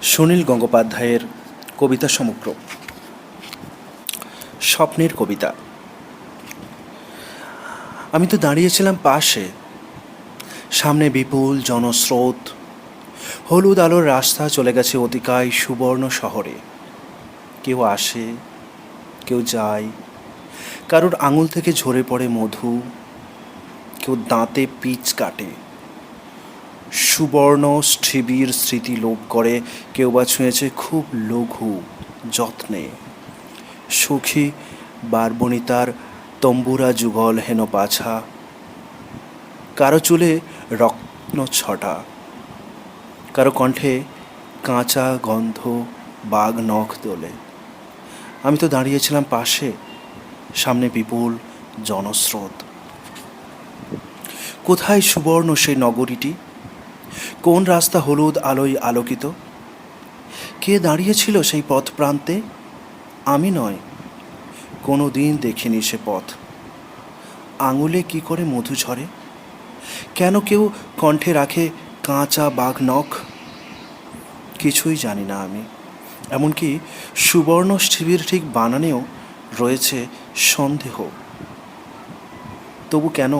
সুনীল গঙ্গোপাধ্যায়ের কবিতা সমগ্র। স্বপ্নের কবিতা। আমি তো দাঁড়িয়েছিলাম পাশে, সামনে বিপুল জনস্রোত, হলুদ আলোর রাস্তা চলে গেছে অতিকায় সুবর্ণ শহরে। কেউ আসে, কেউ যায়, কারোর আঙুল থেকে ঝরে পড়ে মধু, কেউ দাঁতে পিচ কাটে, সুবর্ণ স্থিবির স্মৃতি লোপ করে, কেউ বা ছুঁয়েছে খুব লঘু যত্নে সুখী বারবণিতার তম্বুরা যুগল হেন পাছা, কারো চুলে রত্ন ছটা, কারো কণ্ঠে কাঁচা গন্ধ বাঘ নখ দোলে। আমি তো দাঁড়িয়েছিলাম পাশে, সামনে বিপুল জনস্রোত। কোথায় সুবর্ণ সেই নগরীটি? কোন রাস্তা হলুদ আলোয় আলোকিত? কে দাঁড়িয়েছিল সেই পথ প্রান্তে? আমি নয়, কোনো দিন দেখিনি সে পথ। আঙুলে কি করে মধু ঝরে? কেন কেউ কণ্ঠে রাখে কাঁচা বাঘ নখ? কিছুই জানি না আমি। এমনকি সুবর্ণ শিবির ঠিক বানানেও রয়েছে সন্দেহ। তবু কেন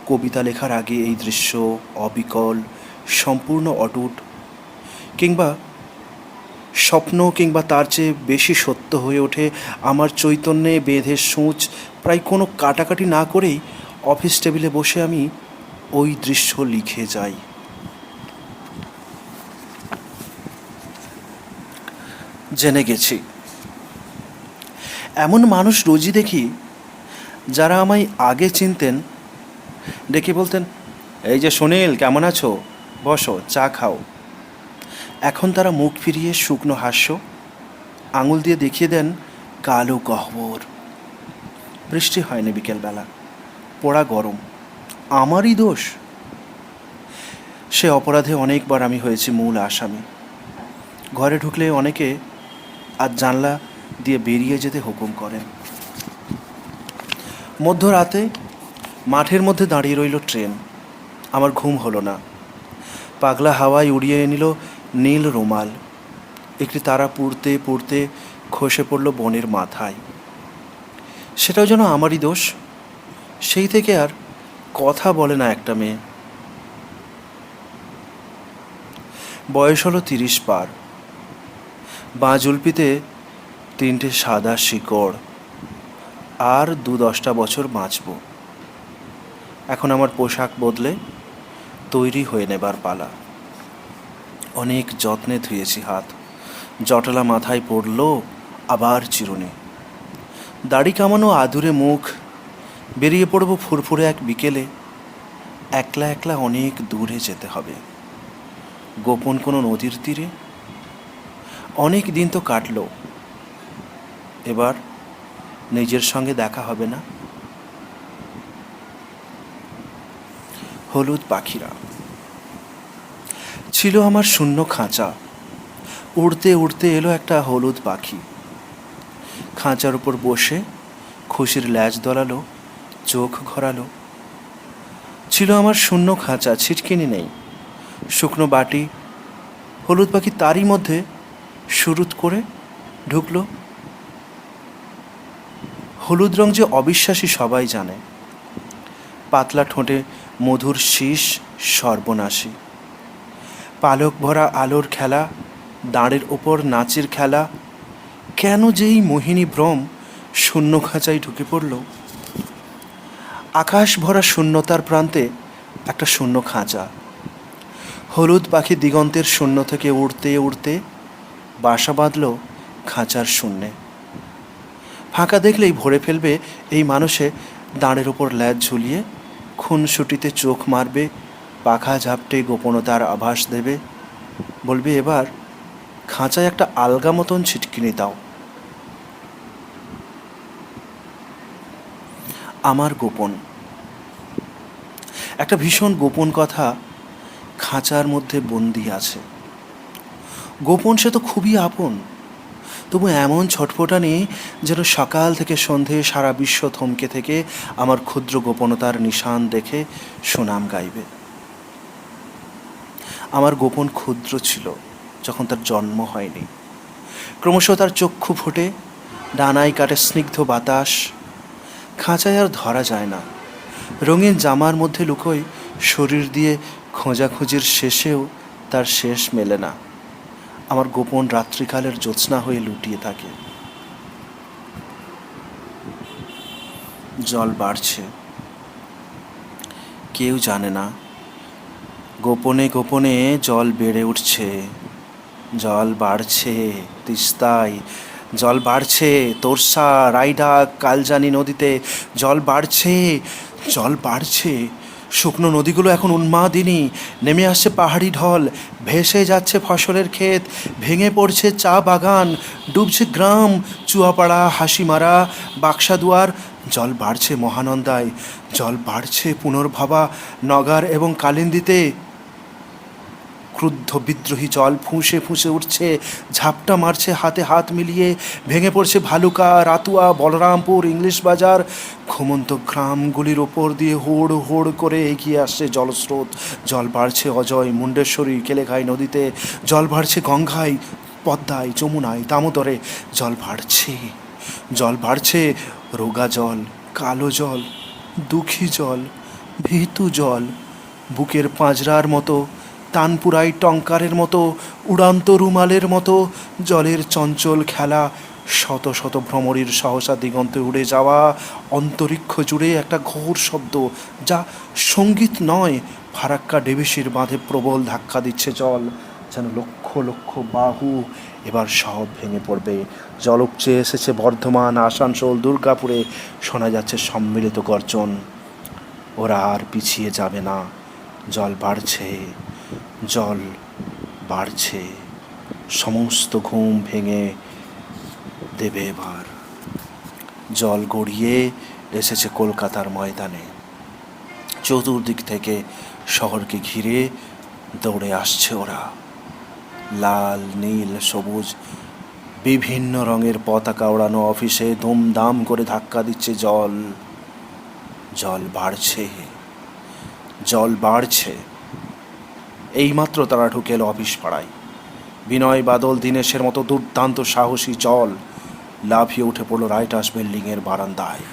কবিতা লেখার আগে এই দৃশ্য অবিকল, সম্পূর্ণ অটুট, কিংবা স্বপ্ন কিংবা তার চেয়ে বেশি সত্য হয়ে ওঠে আমার চৈতন্যে বেঁধে সূঁচ? প্রায় কোনো কাটাকাটি না করেই অফিস টেবিলে বসে আমি ওই দৃশ্য লিখে যাই। জেনে গেছি, এমন মানুষ রোজই দেখি যারা আমায় আগে চিনতেন, ডেকে বলতেন, এই যে সুনীল, কেমন আছো, বসো, চা খাও। এখন তারা মুখ ফিরিয়ে শুকনো হাস্য, আঙুল দিয়ে দেখিয়ে দেন কালো গহ্বর। বৃষ্টি হয়নি বিকেলবেলা, পোড়া গরম, আমারই দোষ? সে অপরাধে অনেকবার আমি হয়েছি মূল আসামি। ঘরে ঢুকলে অনেকে আর জানলা দিয়ে বেরিয়ে যেতে হুকুম করেন। মধ্যরাতে মাঠের মধ্যে দাঁড়িয়ে রইল ট্রেন। আমার ঘুম হলো না। পাগলা হাওয়ায় উড়িয়ে নিল নীল রুমাল। একটি তারা পুড়তে পুড়তে খসে পড়ল বনের মাথায়। সেটাও যেন আমারই দোষ। সেই থেকে আর কথা বলে না একটা মেয়ে। বয়স হলো 30 পার। বাঁ জুলপিতে 3টে সাদা শিকড়। আর 2-10টা বছর বাঁচব। এখন আমার পোশাক বদলে তৈরি হয়ে নেবার পালা। অনেক যত্নে ধুয়েছি হাত, জটলা মাথায় পড়ল আবার চিরুনি। দাড়ি কামানো আদুরে মুখ। বেরিয়ে পড়ব ফুরফুরে এক বিকেলে। একলা একলা অনেক দূরে যেতে হবে, গোপন কোনো নদীর তীরে। অনেক দিন তো কাটল, এবার নিজের সঙ্গে দেখা হবে না। হলুদ পাখিরা ছিল আমার শূন্য খাঁচা। উড়তে উড়তে এলো একটা হলুদ পাখি। খাঁচার উপর বসে খুশির ল্যাজ দোলালো, চোখ ঘোরালো। ছিল আমার শূন্য খাঁচা, ছিটকিনি নেই, শুকনো বাটি। হলুদ পাখি তারই মধ্যে শুরুত করে ঢুকলো। হলুদ রং যে অবিশ্বাসী সবাই জানে। পাতলা ঠোঁটে মধুর শীষ সর্বনাশী। পালক ভরা আলোর খেলা, দাঁড়ের ওপর নাচের খেলা। কেন যে এই মোহিনী ভ্রম শূন্য খাঁচায় ঢুকে পড়ল? আকাশ ভরা শূন্যতার প্রান্তে একটা শূন্য খাঁচা। হলুদ পাখি দিগন্তের শূন্য থেকে উড়তে উড়তে বাসা বাঁধল খাঁচার শূন্যে। ফাঁকা দেখলেই ভরে ফেলবে এই মানুষে দাঁড়ের ওপর ল্যাজ ঝুলিয়ে, খুনসুটিতে চোখ মারবে, পাখা ঝাপটে গোপনতার আভাস দেবে, বলবে এবার খাঁচায় একটা আলগা মতন ছিটকিনি দাও। আমার গোপন, একটা ভীষণ গোপন কথা খাঁচার মধ্যে বন্দি আছে। গোপন সে তো খুবই আপন, তবু এমন ছটফটানি যেন সকাল থেকে সন্ধে সারা বিশ্ব থমকে থেকে আমার ক্ষুদ্র গোপনতার নিশান দেখে সুনাম গাইবে। আমার গোপন ক্ষুদ্র ছিল, যখন তার জন্ম হয়নি। ক্রমশ তার চক্ষু ফোটে, ডানায় কাটে স্নিগ্ধ বাতাস, খাঁচায় আর ধরা যায় না। রঙিন জামার মধ্যে লুকোয় শরীর দিয়ে খোঁজাখুঁজির শেষেও তার শেষ মেলে না। আমার গোপন রাত্রিকালের জ্যোৎস্না হয়ে লুটিয়ে থাকে। জল বাড়ছে, কেউ জানে না। গোপনে গোপনে জল বেড়ে উঠছে, জল বাড়ছে তিস্তায়, জল বাড়ছে তোরসা, রায়ডাক, কালজানি নদীতে। জল বাড়ছে, জল বাড়ছে। শুকনো নদীগুলো এখন উন্মাদিনী। নেমে আসছে পাহাড়ি ঢল, ভেসে যাচ্ছে ফসলের ক্ষেত, ভেঙে পড়ছে চা বাগান, ডুবছে গ্রাম, চুয়াপাড়া, হাসিমারা, বাক্সাদুয়ার। জল বাড়ছে মহানন্দায়, জল বাড়ছে পুনর্ভবা, নগার এবং কালিন্দিতে। ক্রুদ্ধ বিদ্রোহী জল ফুঁসে ফুঁসে উঠছে, ঝাপটা মারছে হাতে হাত মিলিয়ে। ভেঙে পড়ছে ভালুকা, রাতুয়া, বলরামপুর, ইংলিশ বাজার। ঘুমন্ত গ্রামগুলির ওপর দিয়ে হোড় হোড় করে এগিয়ে আসছে জলস্রোত। জল বাড়ছে অজয়, মুন্ডেশ্বরী, কেলেঘাই নদীতে। জল বাড়ছে গঙ্গায়, পদ্মায়, যমুনায়, দামোদরে। জল বাড়ছে, জল বাড়ছে। রোগা জল, কালো জল, দুঃখী জল, ভীতু জল, বুকের পাঁজরার মতো, তানপুরাই টঙ্কারের মতো, উড়ান্ত রুমালের মতো। জলের চঞ্চল খেলা, শত শত ভ্রমরীর সহসা দিগন্তে উড়ে যাওয়া। অন্তরিক্ষ জুড়ে একটা ঘোর শব্দ, যা সঙ্গীত নয়। ফারাক্কা ডেভিসির বাঁধে প্রবল ধাক্কা দিচ্ছে জল, যেন লক্ষ লক্ষ বাহু এবার সব ভেঙে পড়বে। জল উপচে এসেছে বর্ধমান, আসানসোল, দুর্গাপুরে। শোনা যাচ্ছে সম্মিলিত গর্জন। ওরা আর পিছিয়ে যাবে না। জল বাড়ছে, জল বাড়ছে। সমস্ত ঘুম ভেঙে দেবে এবার। জল গড়িয়ে এসেছে কলকাতার ময়দানে। চতুর্দিক থেকে শহরকে ঘিরে দৌড়ে আসছে ওরা। লাল, নীল, সবুজ বিভিন্ন রঙের পতাকা ওড়ানো অফিসে দুমদাম করে ধাক্কা দিচ্ছে জল। জল বাড়ছে, জল বাড়ছে। এইমাত্র তারা ঢুকে এলো অফিস পাড়ায়। বিনয়, বাদল, দীনেশের মতো দুর্দান্ত সাহসী জল লাফিয়ে উঠে পড়ল রাইটার্স বিল্ডিংয়ের বারান্দায়।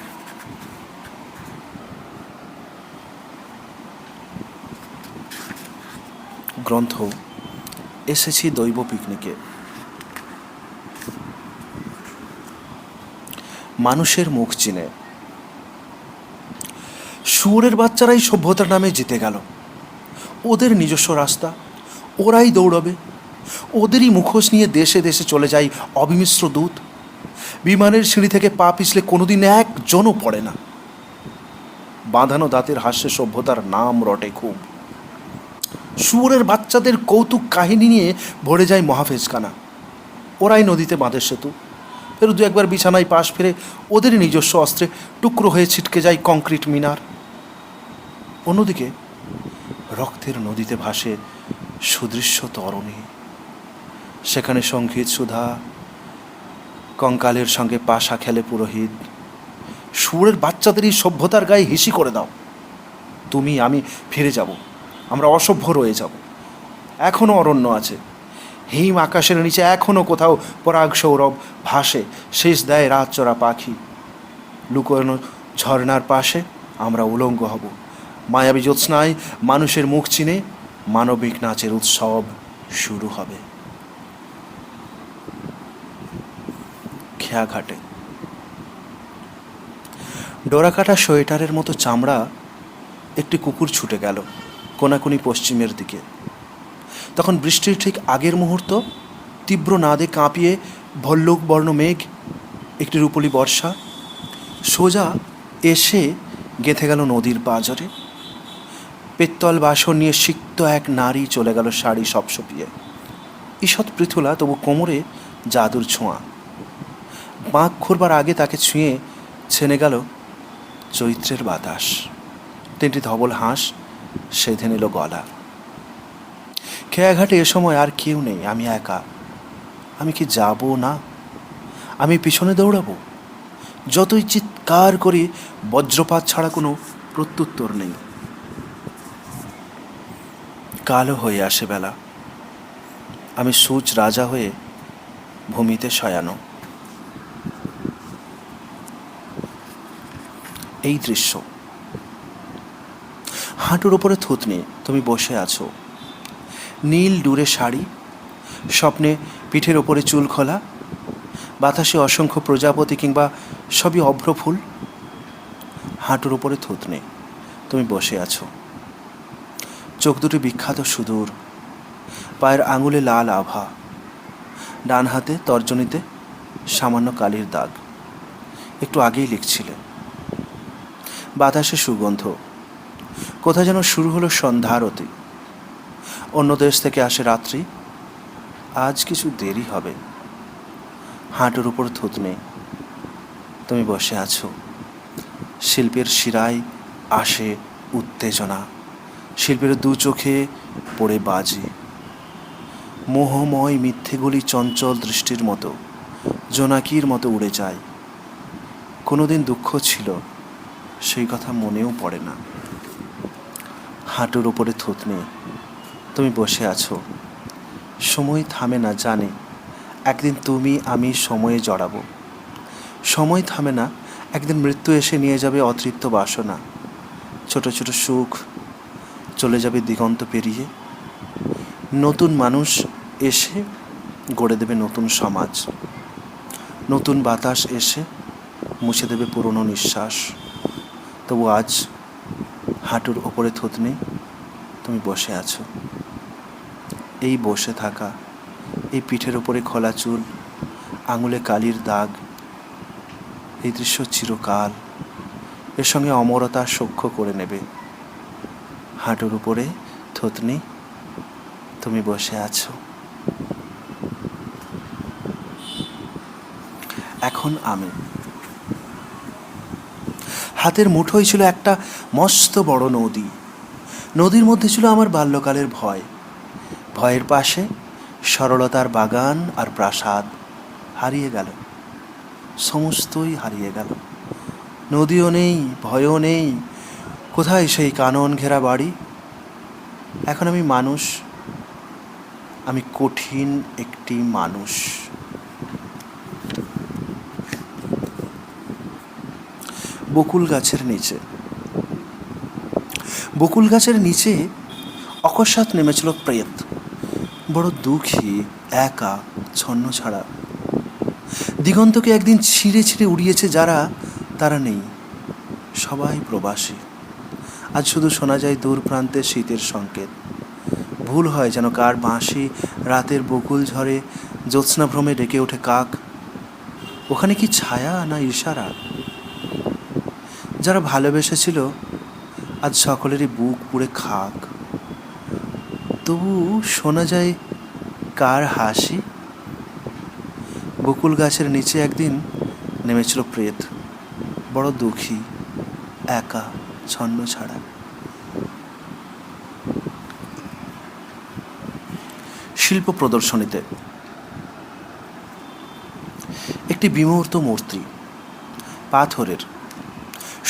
গ্রন্থ এসেছি দৈব পিকনিকে। মানুষের মুখ চিনে। শুয়োরের বাচ্চারাই সভ্যতার নামে জিতে গেল। ওদের নিজস্ব রাস্তা, ওরাই দৌড়বে। ওদেরই মুখোশ নিয়ে দেশে দেশে চলে যায় অবিমিশ্র দূত। বিমানের সিঁড়ি থেকে পা পিছলে কোনোদিন একজনও পড়ে না। বাঁধানো দাঁতের হাস্যে সভ্যতার নাম রটে খুব। শুয়োরের বাচ্চাদের কৌতুক কাহিনী নিয়ে ভরে যায় মহাফেজখানা। ওরাই নদীতে বাঁধের সেতু, ফের দু একবার বিছানায় পাশ ফিরে ওদের নিজস্ব অস্ত্রে টুকরো হয়ে ছিটকে যায় কংক্রিট মিনার। অন্যদিকে রক্তের নদীতে ভাসে সুদৃশ্য তরণী। সেখানে সঙ্গীত সুধা, কঙ্কালের সঙ্গে পাশা খেলে পুরোহিত। শুয়োরের বাচ্চাদের এই সভ্যতার গায়ে হিসি করে দাও। তুমি আমি ফিরে যাব, আমরা অসভ্য রয়ে যাব। এখনও অরণ্য আছে, হিম আকাশের নিচে এখনও কোথাও পরাগ সৌরভ ভাসে, শেষ দেয় রাত চড়া পাখি। লুকোনো ঝর্নার পাশে আমরা উলঙ্গ হব। মায়াবী জ্যোৎস্নায় মানুষের মুখ চিনে মানবিক নাচের উৎসব শুরু হবে। খেয়াঘাটে ডোরাকাটা সোয়েটারের মতো চামড়া একটি কুকুর ছুটে গেল কোনাকুনি পশ্চিমের দিকে। তখন বৃষ্টির ঠিক আগের মুহূর্ত, তীব্র নাদে কাঁপিয়ে ভল্লুক বর্ণ মেঘ, একটি রূপলি বর্ষা সোজা এসে গেঁথে গেল নদীর পাঁজরে। পেত্তল বাসন নিয়ে সিক্ত এক নারী চলে গেল শাড়ি সপসপিয়ে। ঈষৎ পৃথুলা, তবু কোমরে জাদুর ছোঁয়া। বাঁক ঘুরবার আগে তাকে ছুঁয়ে ছেনে গেল চৈত্রের বাতাস। তিনটি ধবল হাঁস সেধে নিল গলা। খেয়াঘাটে এ সময় আর কেউ নেই, আমি একা। আমি কি যাব না? আমি পিছনে দৌড়াবো? যতই চিৎকার করি, বজ্রপাত ছাড়া কোনো প্রত্যুত্তর নেই। কালো হয়ে আসে বেলা। আমি সূচ রাজা হয়ে ভূমিতে শয়ানো। এই দৃশ্য, হাঁটুর ওপরে থুতনি, তুমি বসে আছো। নীল ডুরে শাড়ি, স্বপ্নে পিঠের ওপরে চুল খোলা, বাতাসে অসংখ্য প্রজাপতি কিংবা সবই অভ্র ফুল। হাঁটুর ওপরে থুতনি, তুমি বসে আছো। চোখ দুটি বিখ্যাত সুদূর, পায়ের আঙুলে লাল আভা, ডান হাতে তর্জনীতে সামান্য কালির দাগ। একটু আগেই লিখছিলে। বাতাসে সুগন্ধ, কোথায় যেন শুরু হলো সন্ধ্যারতি। অন্য দেশ থেকে আসে রাত্রি, আজ কিছু দেরি হবে। হাঁটুর উপর থুতনি, তুমি বসে আছো। শিল্পের শিরায় আসে উত্তেজনা, শিল্পের দু চোখে পড়ে বাজে। মোহময় মিথ্যেগুলি চঞ্চল দৃষ্টির মতো, জোনাকির মতো উড়ে যায়। কোনোদিন দুঃখ ছিল, সেই কথা মনেও পড়ে না। হাঁটুর ওপরে থুতনি, তুমি বসে আছো। সময় থামে না, জানে একদিন তুমি আমি সময়ে জড়াবো। সময় থামে না, একদিন মৃত্যু এসে নিয়ে যাবে অতৃপ্ত বাসনা। ছোট ছোট সুখ চলে যাবে দিগন্ত পেরিয়ে। নতুন মানুষ এসে গড়ে দেবে নতুন সমাজ। নতুন বাতাস এসে মুছে দেবে পুরনো নিঃশ্বাস। তবু আজ হাঁটুর ওপরে থুতনি, তুমি বসে আছো। এই বসে থাকা, এই পিঠের ওপরে খোলা চুল, আঙুলে কালির দাগ, এই দৃশ্য চিরকাল এর সঙ্গে অমরতা সখ্য করে নেবে। হাঁটুর উপরে থুতনি, তুমি বসে আছো। এখন আমি। হাতের মুঠোয় ছিল একটা মস্ত বড় নদী। নদীর মধ্যে ছিল আমার বাল্যকালের ভয়। ভয়ের পাশে সরলতার বাগান আর প্রাসাদ। হারিয়ে গেল, সমস্তই হারিয়ে গেল। নদীও নেই, ভয়ও নেই। কোথায় সেই কানন ঘেরা বাড়ি? এখন আমি মানুষ, আমি কঠিন একটি মানুষ। বকুল গাছের নিচে, বকুল গাছের নিচে অকস্মাৎ নেমেছিল প্রেত। বড় দুঃখী, একা, ছন্ন ছাড়া। দিগন্তকে একদিন ছিঁড়ে ছিঁড়ে উড়িয়েছে যারা, তারা নেই, সবাই প্রবাসী। আজ শুধু শোনা যায় দূর প্রান্তে শীতের সংকেত। ভুল হয় যেন কার বাঁশি রাতের বকুল ঝড়ে জ্যোৎস্নাভ্রমে ডেকে ওঠে কাক। ওখানে কি ছায়া না ইশারা? যারা ভালোবেসেছিল আজ সকলেরই বুক পুড়ে খাক। তবু শোনা যায় কার হাসি? বকুল গাছের নিচে একদিন নেমেছিল প্রেত, বড় দুঃখী, একা, ছন্ন ছাড়া। শিল্প প্রদর্শনীতে একটি বিমূর্ত মূর্তি, পাথরের,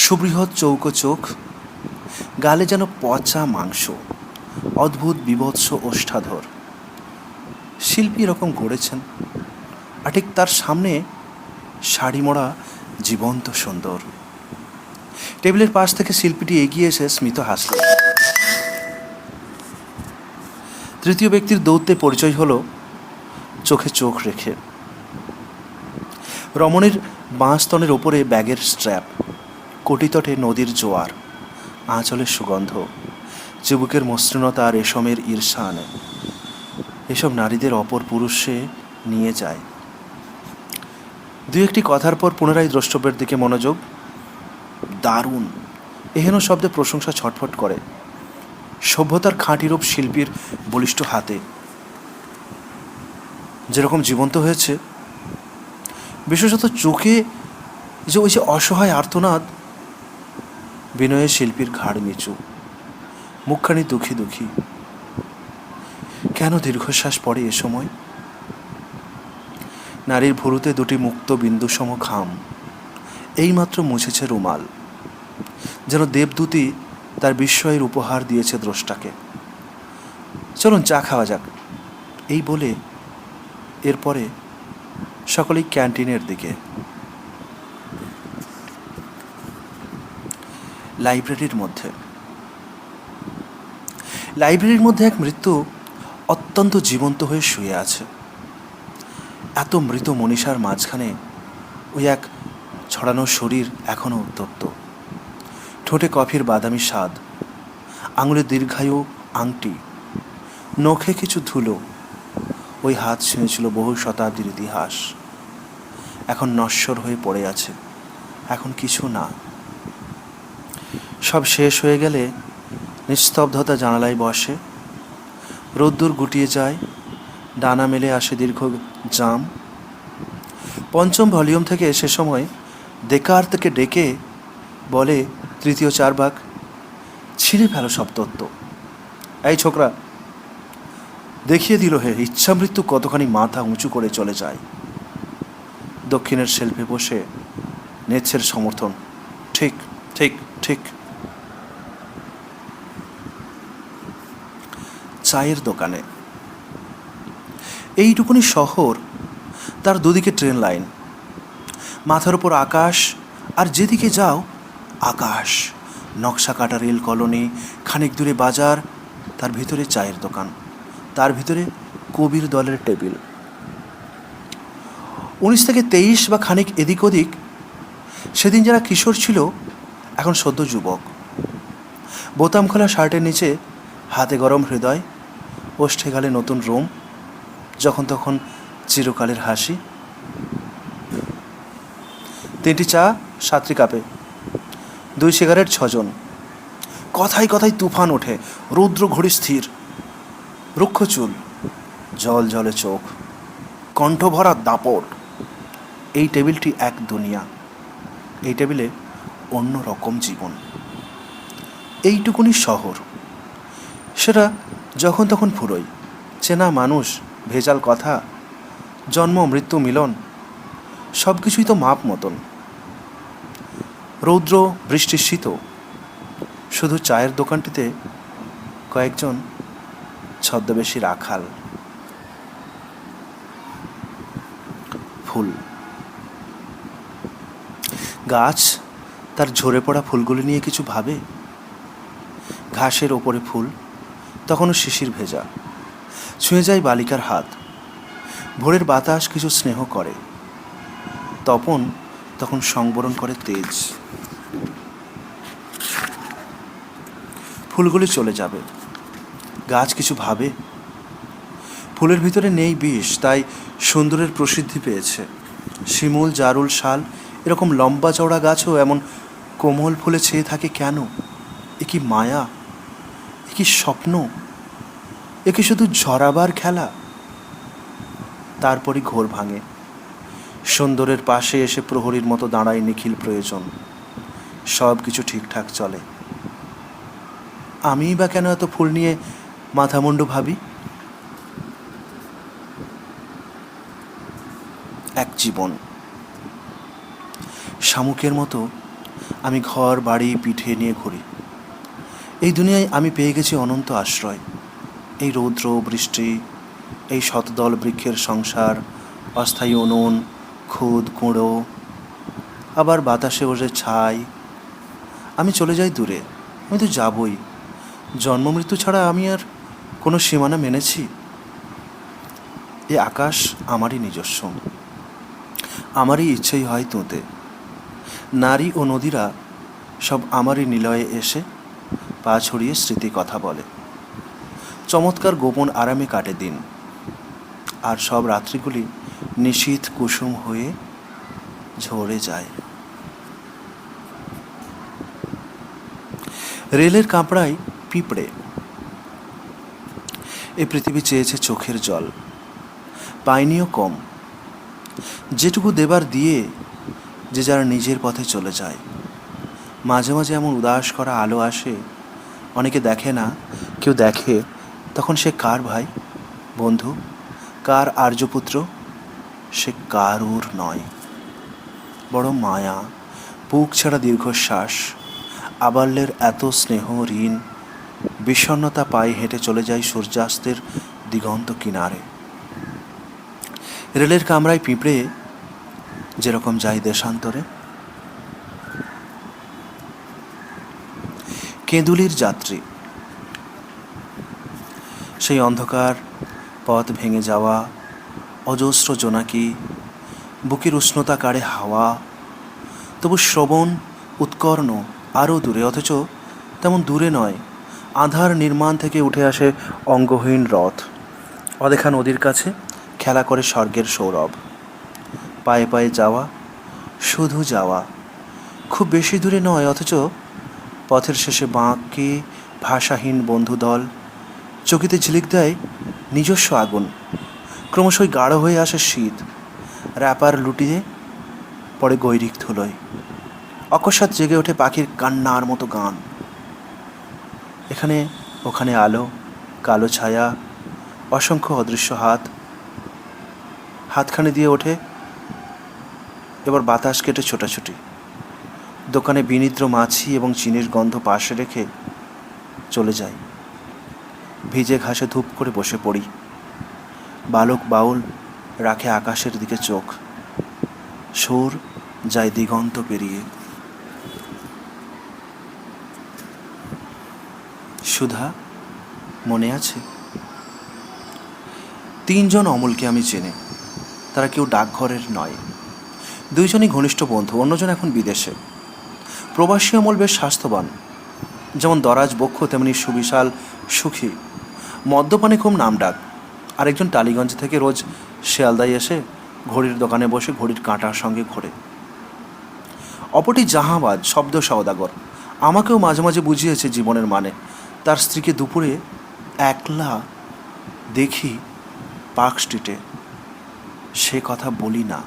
সুবৃহৎ চৌকো চোখ, গালে যেন পচা মাংস, অদ্ভুত বিভৎস ওষ্ঠাধর। শিল্পী এরকম গড়েছেন, আর ঠিক তার সামনে শাড়ি মোড়া জীবন্ত সুন্দর। টেবিলের পাশ থেকে শিল্পীটি এগিয়ে এসে স্মিত হাসল। তৃতীয় ব্যক্তির দৌত্যে পরিচয় হলো চোখে চোখ রেখে। রমণীর বাঁশতনের ওপরে ব্যাগের স্ট্র্যাপ, কটিতটে নদীর জোয়ার, আঁচলের সুগন্ধ, চিবুকের মসৃণতা আর রেশমের ঈর্ষা আনে। এসব নারীদের অপর পুরুষে নিয়ে যায়। দু একটি কথার পর পুনরায় দ্রষ্টব্যের দিকে মনোযোগ। দারুণ, এহেন শব্দে প্রশংসা ছটফট করে। সভ্যতার খাঁটি রূপ শিল্পীর বলিষ্ঠ হাতে যেরকম জীবন্ত হয়েছে, বিশেষত চোখে যে ওই যে অসহায় আর্তনাদ। বিনয়ে শিল্পীর ঘাড় নিচু, মুখখানি দুঃখী দুঃখী। কেন দীর্ঘশ্বাস পড়ে এ সময়? নারীর ভুরুতে দুটি মুক্ত বিন্দুসম ঘাম, এইমাত্র মুছেছে রুমাল। যেন দেবদূতী তার বিস্ময়ের উপহার দিয়েছে দ্রষ্টাকে। চলুন চা খাওয়া যাক। এই বলে এরপরে সকলেই ক্যান্টিনের দিকে। লাইব্রেরির মধ্যে এক মৃত্যু অত্যন্ত জীবন্ত হয়ে শুয়ে আছে। এত মৃত মনীষার মাঝখানে ওই এক ছড়ানো শরীর এখনও উত্তপ্ত, ঠোঁটে কফির বাদামি স্বাদ, আঙুলে দীর্ঘায়ু আংটি, নখে কিছু ধুলো। ওই হাত ছুঁয়েছিল বহু শতাব্দীর ইতিহাস, এখন নশ্বর হয়ে পড়ে আছে, এখন কিছু না। সব শেষ হয়ে গেলে নিস্তব্ধতা জানালায় বসে, রোদ্দুর গুটিয়ে যায়, ডানা মেলে আসে দীর্ঘ জাম। পঞ্চম ভলিউম থেকে সে সময় দেকার্তকে ডেকে বলে তৃতীয় চারবাক, ছিঁড়ে ফেলো সব তত্ত্ব। এই ছোকরা, দেখিয়ে দিল হে ইচ্ছামৃত্যু কতখানি মাথা উঁচু করে চলে যায়। দক্ষিণের শেল্ফে বসে নেচ্ছের সমর্থন, ঠিক ঠিক ঠিক। চায়ের দোকানে এইটুকুনি শহর, তার দুদিকে ট্রেন লাইন, মাথার উপর আকাশ, আর যেদিকে যাও আকাশ। নকশা কাটা রেল কলোনি, খানিক দূরে বাজার, তার ভিতরে চায়ের দোকান, তার ভিতরে কবির দলের টেবিল। 19 থেকে 23 বা খানিক এদিক ওদিক, সেদিন যারা কিশোর ছিল এখন সদ্য যুবক। বোতাম খোলা শার্টের নিচে হাতে গরম হৃদয়, ওষ্ঠে গালে নতুন রোম, যখন তখন চিরকালের হাসি। 3টি চা 7টি কাপে, 2 সিগারেট 6 জন। কথায় কথায় তুফান ওঠে, রৌদ্র ঘড়ি স্থির, রুক্ষ চুল, জল জলে চোখ, কণ্ঠ ভরা দাপট। এই টেবিলটি এক দুনিয়া, এই টেবিলে অন্য রকম জীবন। এইটুকুনি শহর, সেটা যখন তখন ফুরোয়, চেনা মানুষ, ভেজাল কথা, জন্ম মৃত্যু মিলন, সব কিছুই তো মাপ মতন। রৌদ্র বৃষ্টি শীত, শুধু চায়ের দোকানটিতে কয়েকজন ছদ্মবেশী রাখাল। ফুল, গাছ তার ঝরে পড়া ফুলগুলি নিয়ে কিছু ভাবে? ঘাসের ওপরে ফুল, তখনও শিশির ভেজা, ছুঁয়ে যায় বালিকার হাত। ভোরের বাতাস কিছু স্নেহ করে, তপন তখন সংবরণ করে তেজ। ফুলগুলি চলে যাবে, গাছ কিছু ভাবে? ফুলের ভিতরে নেই বিষ, তাই সুন্দরের প্রসিদ্ধি পেয়েছে। শিমুল, জারুল, শাল, এরকম লম্বা চওড়া গাছও এমন কোমল ফুলে ছেয়ে থাকে কেন? এ কি মায়া, এ কি স্বপ্ন, এ কি শুধু ঝরাবার খেলা? তারপরই ঘোর ভাঙে, সুন্দরের পাশে এসে প্রহরীর মতো দাঁড়ায় নিখিল প্রয়োজন। সব কিছু ঠিকঠাক চলে, আমিই বা কেন এত ফুল নিয়ে মাথামুন্ডু ভাবি? এক জীবন, শামুকের মতো আমি ঘর বাড়ি পিঠে নিয়ে ঘুরি। এই দুনিয়ায় আমি পেয়ে গেছি অনন্ত আশ্রয়। এই রৌদ্র বৃষ্টি, এই শতদল বৃক্ষের সংসার, অস্থায়ী উনুন, খুদ কুঁড়ো, আবার বাতাসে ওঠে ছাই। আমি চলে যাই দূরে, আমি তো যাবই। জন্ম মৃত্যু ছাড়া আমি আর কোনো সীমানা মেনেছি? এ আকাশ আমারই নিজস্ব, আমারই ইচ্ছেই হয় তুঁতে। নারী ও নদীরা সব আমারই নিলয়ে এসে পা ছড়িয়ে স্মৃতি কথা বলে। চমৎকার গোপন আরামে কাটে দিন, আর সব রাত্রিগুলি নিশীথ কুসুম হয়ে ঝরে যায়। রেলের কাঁপড়ায় পিঁপড়ে। এ পৃথিবী চেয়েছে চোখের জল, পায়নিও কম। যেটুকু দেবার দিয়ে যে যারা নিজের পথে চলে যায়। মাঝে মাঝে এমন উদাস করা আলো আসে, অনেকে দেখে না, কেউ দেখে, তখন সে কার ভাই, বন্ধু, কার আর্যপুত্র? সে কারুর নয়। বড় মায়া, বুক ছাড়া দীর্ঘশ্বাস, আবাল্যের এত স্নেহ ঋণ, বিষণ্ণতা পায়ে হেঁটে চলে যায় সূর্যাস্তের দিগন্ত কিনারে। রেলের কামরায় পিঁপড়ে যেরকম যায় দেশান্তরে, কেঁদুলির যাত্রী সেই অন্ধকার পথ ভেঙে যাওয়া, অজস্র জোনাকি, বুকের উষ্ণতা কাড়ে হাওয়া, তবু শ্রবণ উৎকর্ণ আরও দূরে, অথচ তেমন দূরে নয়। আধার নির্মাণ থেকে উঠে আসে অঙ্গহীন রথ, অদেখা নদীর কাছে খেলা করে স্বর্গের সৌরভ। পায়ে পায়ে যাওয়া, শুধু যাওয়া, খুব বেশি দূরে নয়, অথচ পথের শেষে বাঁকে ভাষাহীন বন্ধুদল, চকিতে ঝিলিক দেয় নিজস্ব আগুন। ক্রমশই গাঢ় হয়ে আসে শীত, র্যাপার লুটিয়ে পড়ে গৈরিক ধুলোয়। অকস্মাৎ জেগে ওঠে পাখির কান্নার মতো গান। এখানে ওখানে আলো, কালো ছায়া, অসংখ্য অদৃশ্য হাত। হাতখানি দিয়ে ওঠে এবার বাতাস কেটে ছোটাছুটি। দোকানে বিনিদ্র মাছি এবং চিনির গন্ধ পাশে রেখে চলে যাই। ভিজে ঘাসে ধূপ করে বসে পড়ি। বালক বাউল রাখে আকাশের দিকে চোখ। সুর যায় দিগন্ত পেরিয়ে। সুধা, মনে আছে? 3 জন অমলকে আমি চিনি। তারা কেউ ডাকঘরের নয়। 2 জনই ঘনিষ্ঠ বন্ধু, অন্যজন এখন বিদেশে। প্রবাসী অমল বেশ স্বাস্থ্যবান, যেমন দরাজ বক্ষ তেমনি সুবিশাল সুখী। মদ্যপানে খুব নামডাক। আরেকজন টালিগঞ্জ থেকে রোজ শিয়ালদায় এসে ঘড়ির দোকানে বসে ঘড়ির কাঁটার সঙ্গে ঘোরে। অপরটি জাহাবাজ, শব্দ সওদাগর। আমাকেও মাঝে মাঝে বুঝিয়েছে জীবনের মানে। তার স্ত্রীকে দুপুরে একলা দেখি পার্ক স্ট্রিটে, সে কথা বলি না।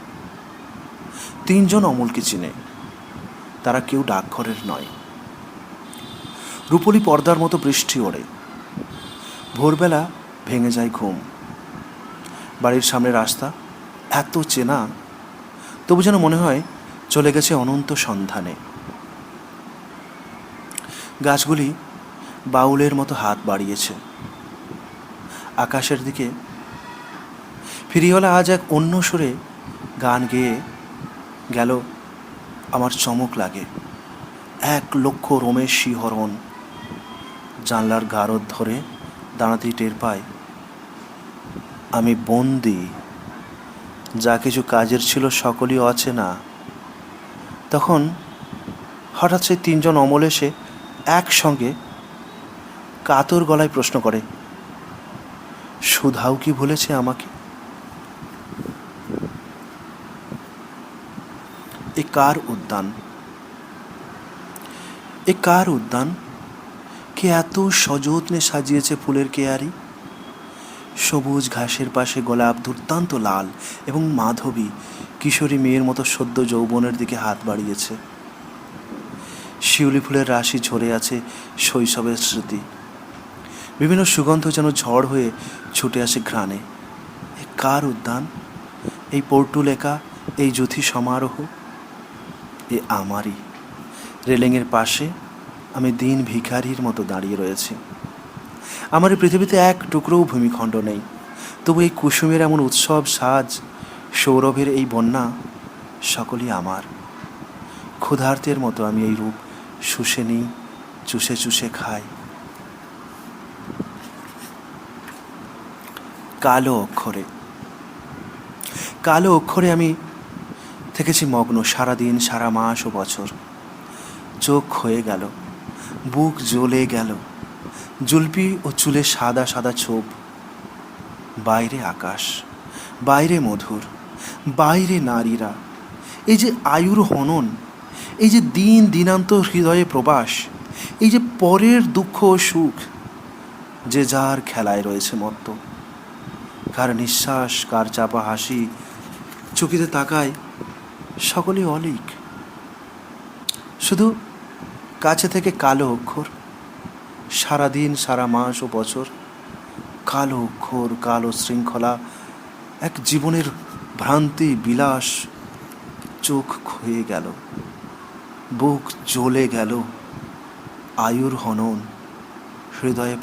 3 জন অমলকে চিনে। তারা কেউ ডাকঘরের নয়। রূপলি পর্দার মতো বৃষ্টি ওড়ে। ভোরবেলা ভেঙে যায় ঘুম। বাড়ির সামনে রাস্তা এত চেনা, তবু যেন মনে হয় চলে গেছে অনন্ত সন্ধানে। গাছগুলি বাউলের মতো হাত বাড়িয়েছে আকাশের দিকে। ফিরিওয়ালা আজ এক অন্য সুরে গান গেয়ে গেল। আমার চমক লাগে। 1 লক্ষ রোমের শিহরণ। জানলার গারদ ধরে দাঁড়াতেই টের পাই আমি বন্দি। যা কিছু কাজের ছিল সকলই অচেনা। তখন হঠাৎ সেই 3 জন অমল এসে একসঙ্গে কাতর গলায় প্রশ্ন করে, সুধাও কি ভুলেছে আমাকে? এ কার উদ্যান? এ কার উদ্যান? কে এত সযত্নে সাজিয়েছে ফুলের কেয়ারি? সবুজ ঘাসের পাশে গোলাপ দুর্দান্ত লাল এবং মাধবী কিশোরী মেয়ের মতো সদ্য যৌবনের দিকে হাত বাড়িয়েছে। শিউলি ফুলের রাশি ঝরে আছে শৈশবের স্মৃতি। বিভিন্ন সুগন্ধ যেন ঝড় হয়ে ছুটে আসে ঘ্রাণে। এ কার উদ্যান? এই পর্টুলেকা, এই যুথি সমারোহ, এ আমারই। রেলিংয়ের পাশে আমি দিন ভিখারির মতো দাঁড়িয়ে রয়েছি। আমার এই পৃথিবীতে এক টুকরোও ভূমিখণ্ড নেই, তবু এই কুসুমের এমন উৎসব সাজ, সৌরভের এই বন্যা, সকলই আমার। ক্ষুধার্তের মতো আমি এই রূপ শুষে নিই, চুষে চুষে খাই। কালো অক্ষরে, কালো অক্ষরে আমি থেকেছি মগ্ন সারাদিন, সারা মাস ও বছর। চোখ হয়ে গেল, বুক জ্বলে গেল, জুলপি ও চুলে সাদা সাদা ছোপ। বাইরে আকাশ, বাইরে মধুর, বাইরে নারীরা। এই যে আয়ুর হনন, এই যে দিন দিনান্ত হৃদয়ে প্রবাস, এই যে পরের দুঃখ ও সুখ, যে যার খেলায় রয়েছে মত্ত। কার নিঃশ্বাস, কার চাপা হাসি, চকিতে তাকায়, সকলেই অলিক। শুধু কাছে থেকে কালো অক্ষর, সারাদিন, সারা মাস ও বছর। কালো অক্ষর, কালো শৃঙ্খলা, এক জীবনের ভ্রান্তি বিলাস। চোখ ক্ষয়ে গেল, বুক জ্বলে গেল, আয়ুর হনন, হৃদয়ে